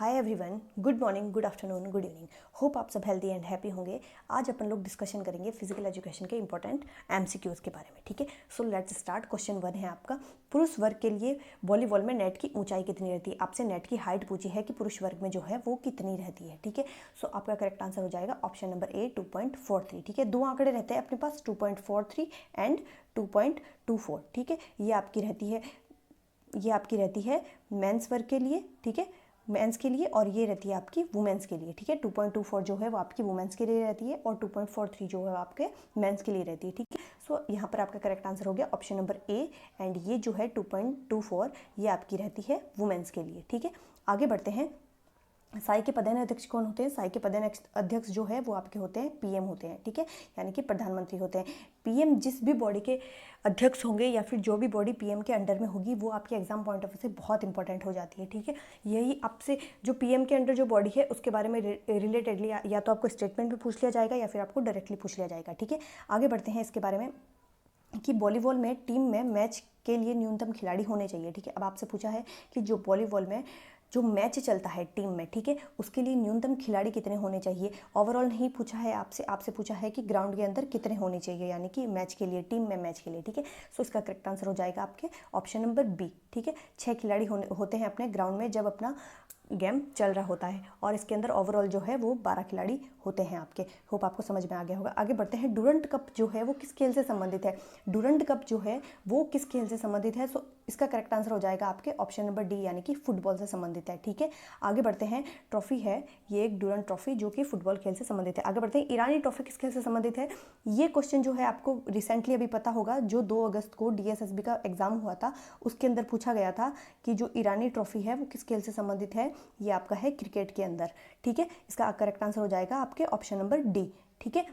Hi everyone, good morning, good afternoon, good evening. Hope आप सब healthy and happy होंगे। आज अपन लोग डिस्कशन करेंगे फिजिकल एजुकेशन के इंपॉर्टेंट एमसीक्यूज के बारे में। ठीक है, सो लेट्स स्टार्ट। क्वेश्चन 1 है आपका, पुरुष वर्ग के लिए वॉलीबॉल में नेट की ऊंचाई कितनी रहती है। आपसे नेट की हाइट पूछी है कि पुरुष वर्ग में जो है वो कितनी रहती है। ठीक है, सो आपका करेक्ट आंसर हो जाएगा ऑप्शन नंबर ए 2.43। ठीक है, दो आंकड़े रहते हैं अपने पास 2.43 एंड 2.24। ठीक है, ये आपकी रहती है मेंस वर्ग के लिए। ठीक है, मेंस के लिए, और ये रहती है आपकी वुमेन्स के लिए। ठीक है, 2.24 जो है वो आपकी वुमेन्स के लिए रहती है और 2.43 जो है आपके मेंस के लिए रहती है। ठीक है, सो यहाँ पर आपका करेक्ट आंसर हो गया ऑप्शन नंबर ए। एंड ये जो है 2.24 ये आपकी रहती है वुमेन्स के लिए। ठीक है, आगे बढ़ते हैं। साई के पदेन अध्यक्ष कौन होते हैं। साई के पदेन अध्यक्ष जो है वो आपके होते हैं पीएम होते हैं। ठीक है, यानी कि प्रधानमंत्री होते हैं। पीएम जिस भी बॉडी के अध्यक्ष होंगे या फिर जो भी बॉडी पीएम के अंडर में होगी वो आपके एग्जाम पॉइंट ऑफ व्यू से बहुत इंपॉर्टेंट हो जाती है। ठीक है, यही आपसे जो पीएम के अंडर जो बॉडी है उसके बारे में रिलेटेडली या तो आपको स्टेटमेंट में पूछ लिया जाएगा या फिर आपको डायरेक्टली पूछ लिया जाएगा। ठीक है, आगे बढ़ते हैं इसके बारे में कि वॉलीबॉल में टीम में मैच के लिए न्यूनतम खिलाड़ी होने चाहिए। ठीक है, अब आपसे पूछा है कि जो वॉलीबॉल में जो मैच चलता है टीम में, ठीक है, उसके लिए न्यूनतम खिलाड़ी कितने होने चाहिए। ओवरऑल नहीं पूछा है आपसे पूछा है कि ग्राउंड के अंदर कितने होने चाहिए, यानी कि मैच के लिए, टीम में मैच के लिए। ठीक है, सो इसका करेक्ट आंसर हो जाएगा आपके ऑप्शन नंबर बी। ठीक है, 6 खिलाड़ी होते हैं अपने ग्राउंड में जब अपना गेम चल रहा होता है, और इसके अंदर ओवरऑल जो है वो 12 खिलाड़ी होते हैं आपके। होप आपको समझ में आ गया होगा। आगे बढ़ते हैं। डूरंट कप जो है वो किस खेल से संबंधित है। डूरंट कप जो है वो किस खेल से संबंधित है। सो इसका करेक्ट आंसर हो जाएगा आपके ऑप्शन नंबर डी, यानी कि फुटबॉल से संबंधित है। ठीक है, आगे बढ़ते हैं। ट्रॉफी है ये एक डूरंट ट्रॉफी जो कि फुटबॉल खेल से संबंधित है। आगे बढ़ते हैं। ईरानी ट्रॉफी किस खेल से संबंधित है। ये क्वेश्चन जो है आपको रिसेंटली अभी पता होगा, जो 2 अगस्त को डीएसएसबी का एग्जाम हुआ था उसके अंदर पूछा गया था कि जो ईरानी ट्रॉफी है वो किस खेल से संबंधित है। ये आपका है क्रिकेट के अंदर। ठीक है, इसका करेक्ट आंसर हो जाएगा आपके ऑप्शन नंबर डी। ठीक है,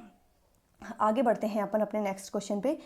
आगे बढ़ते हैं अपन अपने नेक्स्ट क्वेश्चन पे।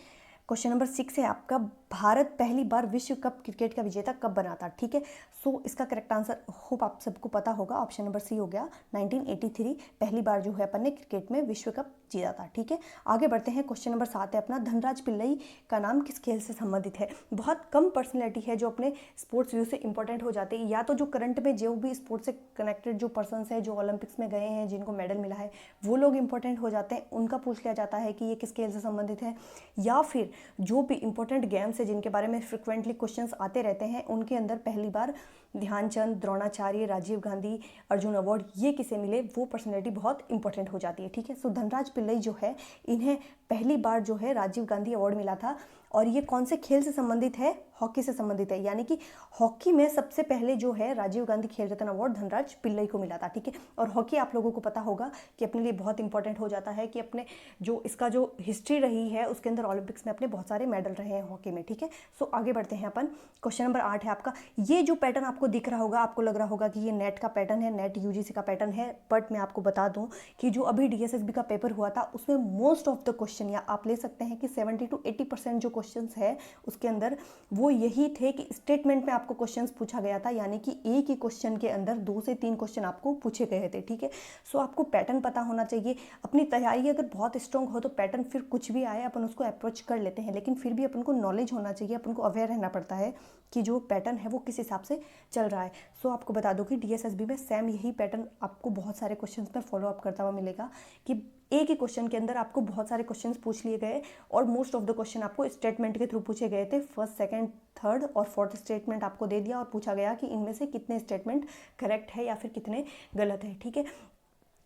क्वेश्चन नंबर 6 है आपका, भारत पहली बार विश्व कप क्रिकेट का विजेता कब बना था। ठीक है, सो इसका करेक्ट आंसर होप आप सबको पता होगा, ऑप्शन नंबर सी हो गया। 1983 पहली बार जो है अपन ने क्रिकेट में विश्व कप जीता था। ठीक है, आगे बढ़ते हैं। क्वेश्चन नंबर 7 है अपना, धनराज पिल्लई का नाम किस खेल से संबंधित है। बहुत कम पर्सनैलिटी है जो अपने स्पोर्ट्स व्यू से इंपॉर्टेंट हो जाते हैं, या तो जो करंट में जो भी स्पोर्ट्स से कनेक्टेड जो पर्सन है, जो ओलंपिक्स में गए हैं, जिनको मेडल मिला है, वो लोग इंपॉर्टेंट हो जाते हैं, उनका पूछ लिया जाता है कि ये किस खेल से संबंधित है। या फिर जो भी इंपॉर्टेंट गेम्स है जिनके बारे में फ्रिक्वेंटली क्वेश्चंस आते रहते हैं, उनके अंदर पहली बार ध्यानचंद, द्रोणाचार्य, राजीव गांधी, अर्जुन अवार्ड ये किसे मिले, वो पर्सनैलिटी बहुत इंपॉर्टेंट हो जाती है। ठीक है, सो धनराज पिल्लई जो है इन्हें पहली बार जो है राजीव गांधी अवार्ड मिला था, और ये कौन से खेल से संबंधित है, हॉकी से संबंधित है, यानी कि हॉकी में सबसे पहले जो है राजीव गांधी खेल रत्न अवार्ड धनराज पिल्लई को मिला था। ठीक है, और हॉकी आप लोगों को पता होगा कि अपने लिए बहुत इंपॉर्टेंट हो जाता है कि अपने जो इसका जो हिस्ट्री रही है उसके अंदर ओलंपिक्स में अपने बहुत सारे मेडल रहे हैं हॉकी में। ठीक है, सो आगे बढ़ते हैं अपन। क्वेश्चन नंबर 8 है आपका, ये जो पैटर्न आपको दिख रहा होगा, आपको लग रहा होगा कि ये नेट का पैटर्न है, नेट यूजीसी का पैटर्न है, बट मैं आपको बता दूं कि जो अभी डीएसएसबी का पेपर हुआ था उसमें मोस्ट ऑफ द क्वेश्चन, या आप ले सकते हैं कि 70 to 80% जो क्वेश्चन है उसके अंदर वो यही थे कि स्टेटमेंट में आपको क्वेश्चंस पूछा गया था, यानी कि एक ही क्वेश्चन के अंदर 2 से 3 क्वेश्चन आपको पूछे गए थे। ठीक है, सो आपको पैटर्न पता होना चाहिए। अपनी तैयारी अगर बहुत स्ट्रांग हो तो पैटर्न फिर कुछ भी आए अपन उसको अप्रोच कर लेते हैं, लेकिन फिर भी अपन को नॉलेज होना चाहिए, अपन को अवेयर रहना पड़ता है कि जो पैटर्न है वो किस हिसाब से चल रहा है। सो आपको बता दो कि डीएसएसबी में सेम यही पैटर्न आपको बहुत सारे क्वेश्चंस में फॉलो अप करता हुआ मिलेगा कि एक ही क्वेश्चन के अंदर आपको बहुत सारे क्वेश्चंस पूछ लिए गए, और मोस्ट ऑफ द क्वेश्चन आपको स्टेटमेंट के थ्रू पूछे गए थे। फर्स्ट, सेकंड, थर्ड और फोर्थ स्टेटमेंट आपको दे दिया और पूछा गया कि इनमें से कितने स्टेटमेंट करेक्ट है या फिर कितने गलत है। ठीक है,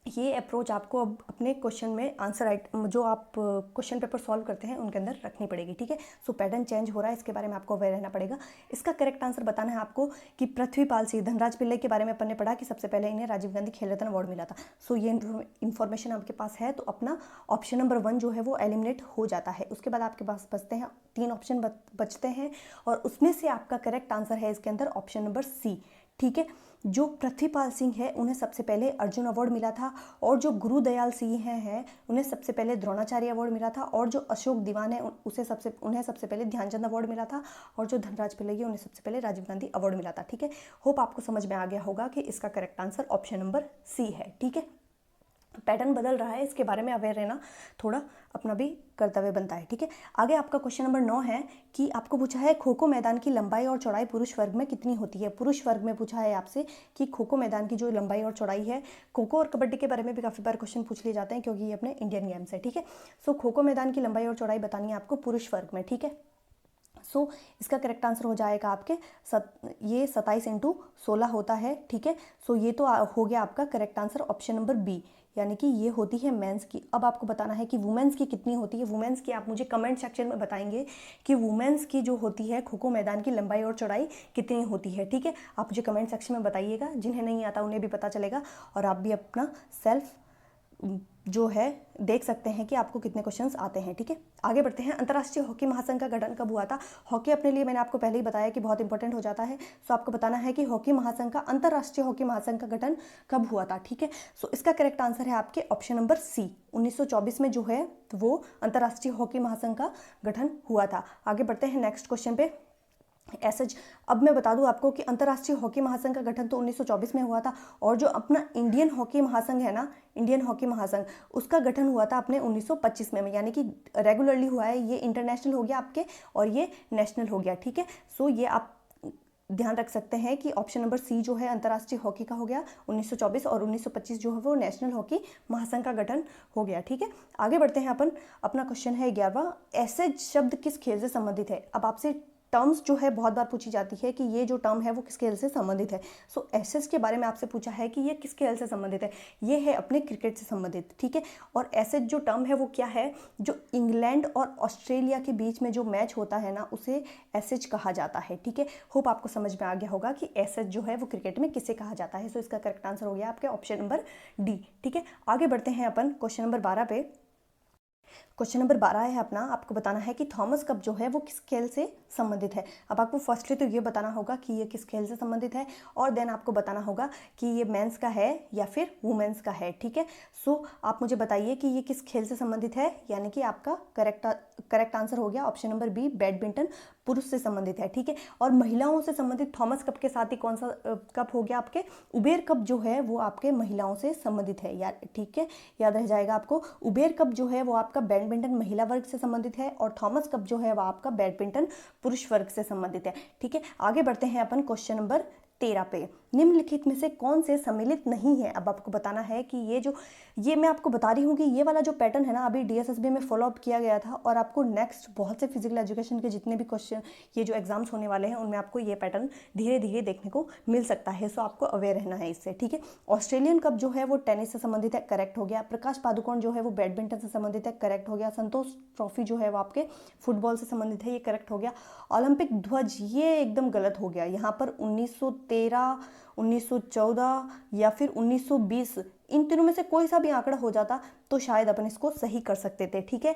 ये अप्रोच आपको अब अपने क्वेश्चन में आंसर जो आप क्वेश्चन पेपर सॉल्व करते हैं उनके अंदर रखनी पड़ेगी। ठीक है, सो पैटर्न चेंज हो रहा है, इसके बारे में आपको अवेयर रहना पड़ेगा। इसका करेक्ट आंसर बताना है आपको कि पृथ्वीपाल सिंह, धनराज पिल्लई के बारे में अपन ने पढ़ा कि सबसे पहले इन्हें राजीव गांधी खेल रत्न अवार्ड मिला था। सो ये इन्फॉर्मेशन आपके पास है, तो अपना ऑप्शन नंबर 1 जो है वो एलिमिनेट हो जाता है। उसके बाद आपके पास बचते हैं 3 ऑप्शन बचते हैं, और उसमें से आपका करेक्ट आंसर है इसके अंदर ऑप्शन नंबर सी। ठीक है, जो पृथ्वीपाल सिंह है उन्हें सबसे पहले अर्जुन अवार्ड मिला था, और जो गुरुदयाल सिंह हैं उन्हें सबसे पहले द्रोणाचार्य अवार्ड मिला था, और जो अशोक दीवान है उन्हें सबसे पहले ध्यानचंद अवार्ड मिला था, और जो धनराज पिल्लई है उन्हें सबसे पहले राजीव गांधी अवार्ड मिला था। ठीक है, होप आपको समझ में आ गया होगा कि इसका correct answer option number C है। ठीक है, पैटर्न बदल रहा है, इसके बारे में अवेयर रहना थोड़ा अपना भी कर्तव्य बनता है, ठीक है। आगे आपका क्वेश्चन नंबर 9 है कि आपको पूछा है खो खो मैदान की लंबाई और चौड़ाई पुरुष वर्ग में कितनी होती है। पुरुष वर्ग में पूछा है आपसे कि खो खो मैदान की जो लंबाई और चौड़ाई है। खो खो और कबड्डी के बारे में भी काफ़ी बार क्वेश्चन पूछ लिए जाते हैं क्योंकि ये अपने इंडियन गेम्स है, ठीक है। सो खो खो मैदान की लंबाई और चौड़ाई बतानी है आपको पुरुष वर्ग में, ठीक है। सो इसका करेक्ट आंसर हो जाएगा आपके ये 27 × 16 होता है, ठीक है। सो ये तो हो गया आपका correct answer option number B, यानी कि ये होती है मेंस की। अब आपको बताना है कि वुमेन्स की कितनी होती है। वुमेन्स की आप मुझे कमेंट सेक्शन में बताएंगे कि वुमेन्स की जो होती है खो खो मैदान की लंबाई और चौड़ाई कितनी होती है, ठीक है। आप मुझे कमेंट सेक्शन में बताइएगा, जिन्हें नहीं आता उन्हें भी पता चलेगा और आप भी अपना सेल्फ जो है देख सकते हैं कि आपको कितने क्वेश्चंस आते हैं, ठीक है। आगे बढ़ते हैं। अंतर्राष्ट्रीय हॉकी महासंघ का गठन कब हुआ था। हॉकी अपने लिए मैंने आपको पहले ही बताया कि बहुत इंपॉर्टेंट हो जाता है। सो आपको बताना है कि हॉकी महासंघ का अंतर्राष्ट्रीय हॉकी महासंघ का गठन कब हुआ था, ठीक है। सो इसका करेक्ट आंसर है आपके ऑप्शन नंबर सी, 1924 में जो है वो अंतर्राष्ट्रीय हॉकी महासंघ का गठन हुआ था। आगे बढ़ते हैं नेक्स्ट क्वेश्चन पे। एसएच, अब मैं बता दूं आपको कि अंतर्राष्ट्रीय हॉकी महासंघ का गठन तो 1924 में हुआ था और जो अपना इंडियन हॉकी महासंघ है ना, इंडियन हॉकी महासंघ, उसका गठन हुआ था अपने 1925 में, यानी कि रेगुलरली हुआ है। ये इंटरनेशनल हो गया आपके और ये नेशनल हो गया, ठीक है। सो ये आप ध्यान रख सकते हैं कि ऑप्शन नंबर सी जो है अंतर्राष्ट्रीय हॉकी का हो गया 1924 और 1925 जो है वो नेशनल हॉकी महासंघ का गठन हो गया, ठीक है। आगे बढ़ते हैं अपन। अपना क्वेश्चन है 11वां, एसेज शब्द किस खेल से संबंधित है। अब आपसे टर्म्स जो है बहुत बार पूछी जाती है कि ये जो टर्म है वो किस खेल से संबंधित है। सो एसेज के बारे में आपसे पूछा है कि ये किस खेल से संबंधित है। ये है अपने क्रिकेट से संबंधित, ठीक है। और एसेज जो टर्म है वो क्या है, जो इंग्लैंड और ऑस्ट्रेलिया के बीच में जो मैच होता है ना, उसे एसेज कहा जाता है, ठीक है। होप आपको समझ में आ गया होगा कि एसेज जो है वो क्रिकेट में किसे कहा जाता है। सो इसका करेक्ट आंसर हो गया आपके ऑप्शन नंबर डी, ठीक है। आगे बढ़ते हैं अपन क्वेश्चन नंबर 12 पे। क्वेश्चन नंबर 12 है अपना, आपको बताना है कि थॉमस कप जो है वो किस खेल से संबंधित है। अब आपको फर्स्टली तो ये बताना होगा कि ये किस खेल से संबंधित है और देन आपको बताना होगा कि ये मेंस का है या फिर वुमेन्स का है, ठीक है। सो आप मुझे बताइए कि ये किस खेल से संबंधित है, यानी कि आपका करेक्ट आंसर हो गया ऑप्शन नंबर बी, बैडमिंटन पुरुष से संबंधित है, ठीक है। और महिलाओं से संबंधित थॉमस कप के साथ ही कौन सा कप हो गया आपके, उबेर कप जो है वो आपके महिलाओं से संबंधित है यार, ठीक है। याद रह जाएगा आपको, उबेर कप जो है वो आपका बैडमिंटन महिला वर्ग से संबंधित है और थॉमस कप जो है वो आपका बैडमिंटन पुरुष वर्ग से संबंधित है, ठीक है। आगे बढ़ते हैं अपन क्वेश्चन नंबर 13 पे। निम्नलिखित में से कौन से सम्मिलित नहीं है। अब आपको बताना है कि ये मैं आपको बता रही हूँ कि ये वाला जो पैटर्न है ना, अभी डीएसएसबी में फॉलो अप किया गया था और आपको नेक्स्ट बहुत से फिजिकल एजुकेशन के जितने भी क्वेश्चन ये जो एग्जाम्स होने वाले हैं उनमें आपको ये पैटर्न धीरे धीरे देखने को मिल सकता है। सो आपको अवेयर रहना है इससे, ठीक है। ऑस्ट्रेलियन कप जो है वो टेनिस से संबंधित है, करेक्ट हो गया। प्रकाश पादुकोण जो है वो बैडमिंटन से संबंधित है, करेक्ट हो गया। संतोष ट्रॉफी जो है वो आपके फुटबॉल से संबंधित है, ये करेक्ट हो गया। ओलंपिक ध्वज ये एकदम गलत हो गया, यहाँ पर 1913, 1914 या फिर 1920 इन तीनों में से कोई सा भी आंकड़ा हो जाता तो शायद अपन इसको सही कर सकते थे, ठीक है।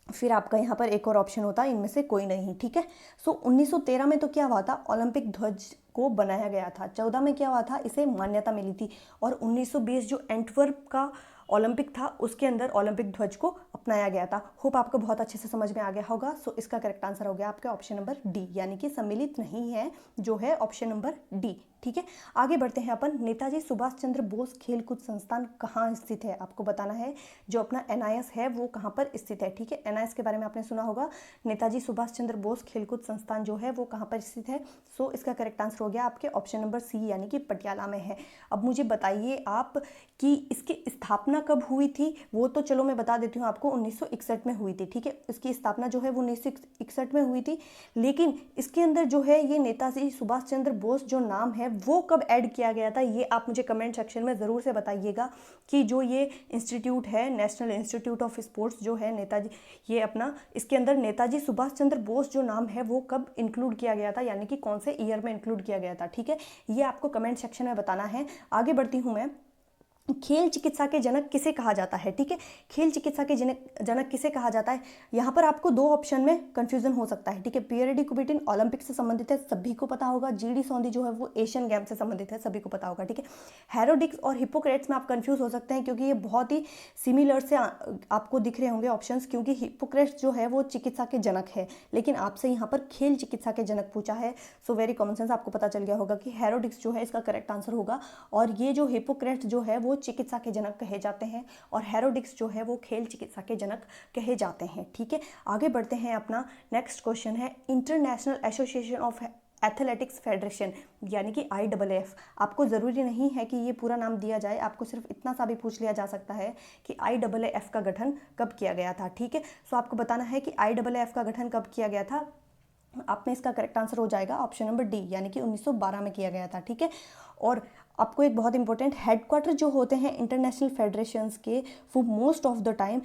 फिर आपका यहाँ पर एक और ऑप्शन होता, इनमें से कोई नहीं, ठीक है। सो 1913 में तो क्या हुआ था, ओलंपिक ध्वज को बनाया गया था। 14 में क्या हुआ था, इसे मान्यता मिली थी। और 1920 जो एंटवर्प का ओलंपिक था उसके अंदर ओलंपिक ध्वज को अपनाया गया था। होप आपको बहुत अच्छे से समझ में आ गया होगा। सो इसका करेक्ट आंसर हो गया आपका ऑप्शन नंबर डी, यानी कि सम्मिलित नहीं है जो है ऑप्शन नंबर डी, ठीक है। आगे बढ़ते हैं अपन। नेताजी सुभाष चंद्र बोस खेलकूद संस्थान कहाँ स्थित है। आपको बताना है जो अपना एनआईएस है वो कहाँ पर स्थित है, ठीक है। एनआईएस के बारे में आपने सुना होगा, नेताजी सुभाष चंद्र बोस खेलकूद संस्थान जो है वो कहाँ पर स्थित है। सो इसका करेक्ट आंसर हो गया आपके ऑप्शन नंबर सी, यानी कि पटियाला में है। अब मुझे बताइए आप कि इसकी स्थापना कब हुई थी। वो तो चलो मैं बता देती हूँ आपको, 1961 में हुई थी, ठीक है। इसकी स्थापना जो है वो 1961 में हुई थी, लेकिन इसके अंदर जो है ये नेताजी सुभाष चंद्र बोस जो नाम है वो कब ऐड किया गया था, ये आप मुझे कमेंट सेक्शन में ज़रूर से बताइएगा कि जो ये इंस्टीट्यूट है नेशनल इंस्टीट्यूट ऑफ स्पोर्ट्स जो है नेताजी, ये अपना इसके अंदर नेताजी सुभाष चंद्र बोस जो नाम है वो कब इंक्लूड किया गया था, यानी कि कौन से ईयर में इंक्लूड किया गया था, ठीक है। ये आपको कमेंट सेक्शन में बताना है। आगे बढ़ती हूँ मैं। खेल चिकित्सा के जनक किसे कहा जाता है, ठीक है। खेल चिकित्सा के जनक किसे कहा जाता है, यहाँ पर आपको दो ऑप्शन में कंफ्यूजन हो सकता है, ठीक है। पियरे डी कुबिटिन ओलंपिक से संबंधित है, सभी को पता होगा। जीडी सोंधी जो है वो एशियन गेम से संबंधित है, सभी को पता होगा, ठीक है। हेरोडिक्स और हिपोक्रेट्स में आप कंफ्यूज हो सकते हैं क्योंकि ये बहुत ही सिमिलर से आपको दिख रहे होंगे ऑप्शंस, क्योंकि हिपोक्रेट्स जो है वो चिकित्सा के जनक है, लेकिन आपसे यहाँ पर खेल चिकित्सा के जनक पूछा है। सो वेरी कॉमन सेंस आपको पता चल गया होगा कि हेरोडिक्स जो है इसका करेक्ट आंसर होगा। और ये जो हिपोक्रेट्स जो है वो वो चिकित्सा के जनक कहे जाते हैं और हेरोडिक्स जो है वो खेल चिकित्सा के जनक कहे जाते हैं। ठीक है, आगे बढ़ते हैं। अपना नेक्स्ट क्वेश्चन है international association of athletics federation यानी कि IAAF। आपको ज़रूरी नहीं है कि ये पूरा नाम दिया जाए, आपको सिर्फ इतना सा भी पूछ लिया जा सकता है कि IAAF का गठन कब किया गया था। ठीक है, सो आपको बताना है कि IAAF का गठन कब किया गया था। आप में इसका करेक्ट आंसर हो जाएगा ऑप्शन नंबर डी, यानी कि 1912 में किया गया था। ठीक है, और आपको एक बहुत इंपॉर्टेंट, हेडक्वार्टर जो होते हैं इंटरनेशनल फेडरेशंस के वो most of the time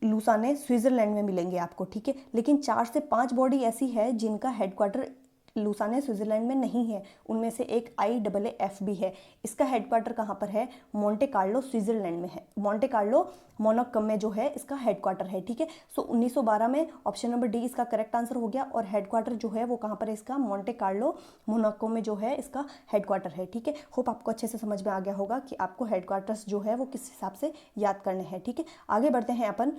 Lausanne Switzerland में मिलेंगे आपको। ठीक है, लेकिन 4 से 5 बॉडी ऐसी है जिनका हेडक्वार्टर लुसाने स्विट्जरलैंड में नहीं है, उनमें से एक IAAF भी है। इसका हेडक्वार्टर कहाँ पर है? मोंटे कार्लो स्विट्जरलैंड में है। मोंटे कार्लो मोनाको में जो है इसका हेडक्वार्टर है। ठीक है, सो 1912 में ऑप्शन नंबर डी इसका करेक्ट आंसर हो गया। और हेडक्वार्टर जो है वो कहाँ पर है इसका? मोंटे कार्लो मोनाको में जो है इसका हेडक्वार्टर है। ठीक है, होप आपको अच्छे से समझ में आ गया होगा कि आपको हेडक्वार्टर्स जो है वो किस हिसाब से याद करने हैं। ठीक है, आगे बढ़ते हैं अपन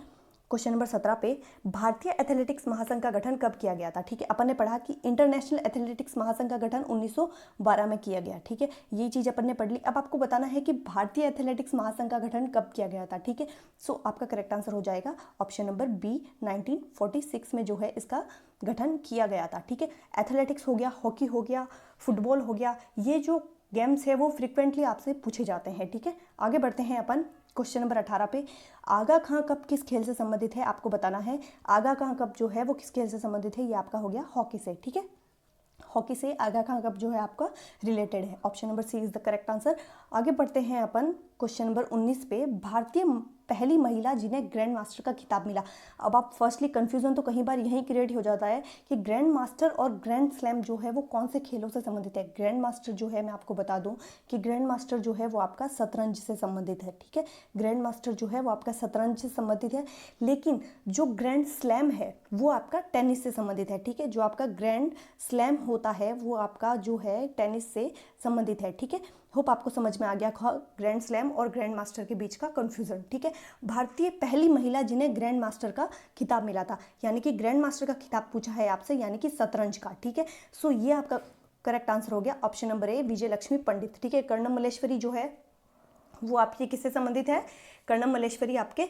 क्वेश्चन नंबर 17 पे। भारतीय एथलेटिक्स महासंघ का गठन कब किया गया था? ठीक है, अपन ने पढ़ा कि इंटरनेशनल एथलेटिक्स महासंघ का गठन 1912 में किया गया। ठीक है, ये चीज़ अपन ने पढ़ ली। अब आपको बताना है कि भारतीय एथलेटिक्स महासंघ का गठन कब किया गया था। ठीक है, सो आपका करेक्ट आंसर हो जाएगा ऑप्शन नंबर बी, 1946 में जो है इसका गठन किया गया था। ठीक है, एथलेटिक्स हो गया, हॉकी हो गया, फुटबॉल हो गया, ये जो गेम्स है वो फ्रिक्वेंटली आपसे पूछे जाते हैं। ठीक है, आगे बढ़ते हैं अपन क्वेश्चन नंबर 18 पे। आगा खां कप किस खेल से संबंधित है? आपको बताना है आगा खां कप जो है वो किस खेल से संबंधित है। ये आपका हो गया हॉकी से। ठीक है, हॉकी से आगा खां कप जो है आपका रिलेटेड है। Option number C is the correct answer. आगे बढ़ते हैं अपन क्वेश्चन नंबर 19 पे। भारतीय पहली महिला जिन्हें ग्रैंड मास्टर का खिताब मिला। अब आप फर्स्टली कंफ्यूजन तो कहीं बार यही क्रिएट हो जाता है कि ग्रैंड मास्टर और ग्रैंड स्लैम जो है वो कौन से खेलों से संबंधित है। ग्रैंड मास्टर जो है, मैं आपको बता दूं कि ग्रैंड मास्टर जो है वो आपका शतरंज से संबंधित है। ठीक है, ग्रैंड मास्टर जो है वो आपका शतरंज से संबंधित है, लेकिन जो ग्रैंड स्लैम है वो आपका टेनिस से संबंधित है। ठीक है, जो आपका ग्रैंड स्लैम होता है वो आपका जो है टेनिस से संबंधित है। ठीक है, होप आपको समझ में आ गया ग्रैंड स्लैम और ग्रैंड मास्टर के बीच का कंफ्यूजन। ठीक है, भारतीय पहली महिला जिन्हें ग्रैंड मास्टर का खिताब मिला था, यानी कि ग्रैंड मास्टर का खिताब पूछा है आपसे, यानी कि शतरंज का। ठीक है, सो ये आपका करेक्ट आंसर हो गया ऑप्शन नंबर ए, विजय लक्ष्मी पंडित। ठीक है, कर्णम मल्लेश्वरी जो है वो आपके किससे संबंधित है? कर्णम मल्लेश्वरी आपके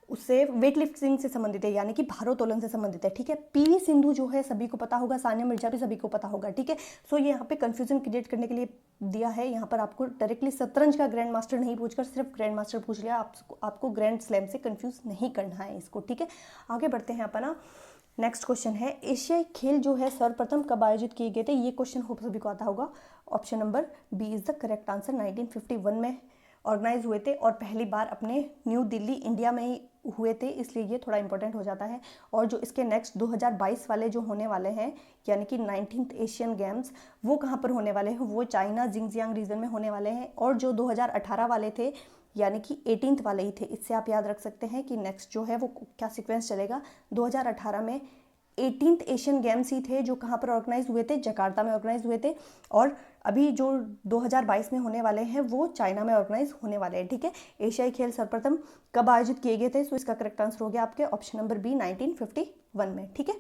उससे वेट लिफ्टिंग से संबंधित है, यानी कि भारोत्तोलन से संबंधित है। ठीक है, PV सिंधु जो है सभी को पता होगा, सानिया मिर्जा भी सभी को पता होगा। ठीक है, सो ये यहाँ पे कंफ्यूजन क्रिएट करने के लिए दिया है। यहाँ पर आपको डायरेक्टली शतरंज का ग्रैंड मास्टर नहीं पूछकर सिर्फ ग्रैंड मास्टर पूछ लिया। आपको ग्रैंड स्लैम से कंफ्यूज नहीं करना है इसको। ठीक है, आगे बढ़ते हैं अपना नेक्स्ट क्वेश्चन है। एशियाई खेल जो है सर्वप्रथम कब आयोजित किए गए थे? ये क्वेश्चन होप सभी को आता होगा। Option number B is the correct answer. 1951 में ऑर्गेनाइज हुए थे और पहली बार अपने न्यू दिल्ली इंडिया में ही हुए थे, इसलिए ये थोड़ा इंपॉर्टेंट हो जाता है। और जो इसके नेक्स्ट 2022 वाले जो होने वाले हैं, यानी कि 19th एशियन गेम्स, वो कहाँ पर होने वाले हैं? वो चाइना जिंगजियांग रीजन में होने वाले हैं। और जो 2018 वाले थे, यानी कि 18th वाले ही थे। इससे आप याद रख सकते हैं कि नेक्स्ट जो है वो क्या सीक्वेंस चलेगा। 2018 में 18th एशियन गेम्स ही थे जो कहाँ पर ऑर्गेनाइज हुए थे? जकार्ता में ऑर्गेनाइज हुए थे। और अभी जो 2022 में होने वाले हैं वो चाइना में ऑर्गेनाइज होने वाले हैं। ठीक है, एशियाई खेल सर्वप्रथम कब आयोजित किए गए थे? सो इसका करेक्ट आंसर हो गया आपके ऑप्शन नंबर बी, 1951 में। ठीक है,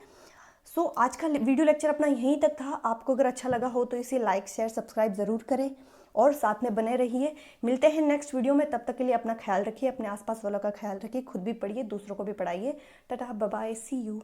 सो आज का वीडियो लेक्चर अपना यहीं तक था। आपको अगर अच्छा लगा हो तो इसे लाइक शेयर सब्सक्राइब ज़रूर करें और साथ में बने रहिए। मिलते हैं नेक्स्ट वीडियो में, तब तक के लिए अपना ख्याल रखिए, अपने आसपास वालों का ख्याल रखिए, खुद भी पढ़िए, दूसरों को भी पढ़ाइए। टाटा, बाय बाय, सी यू।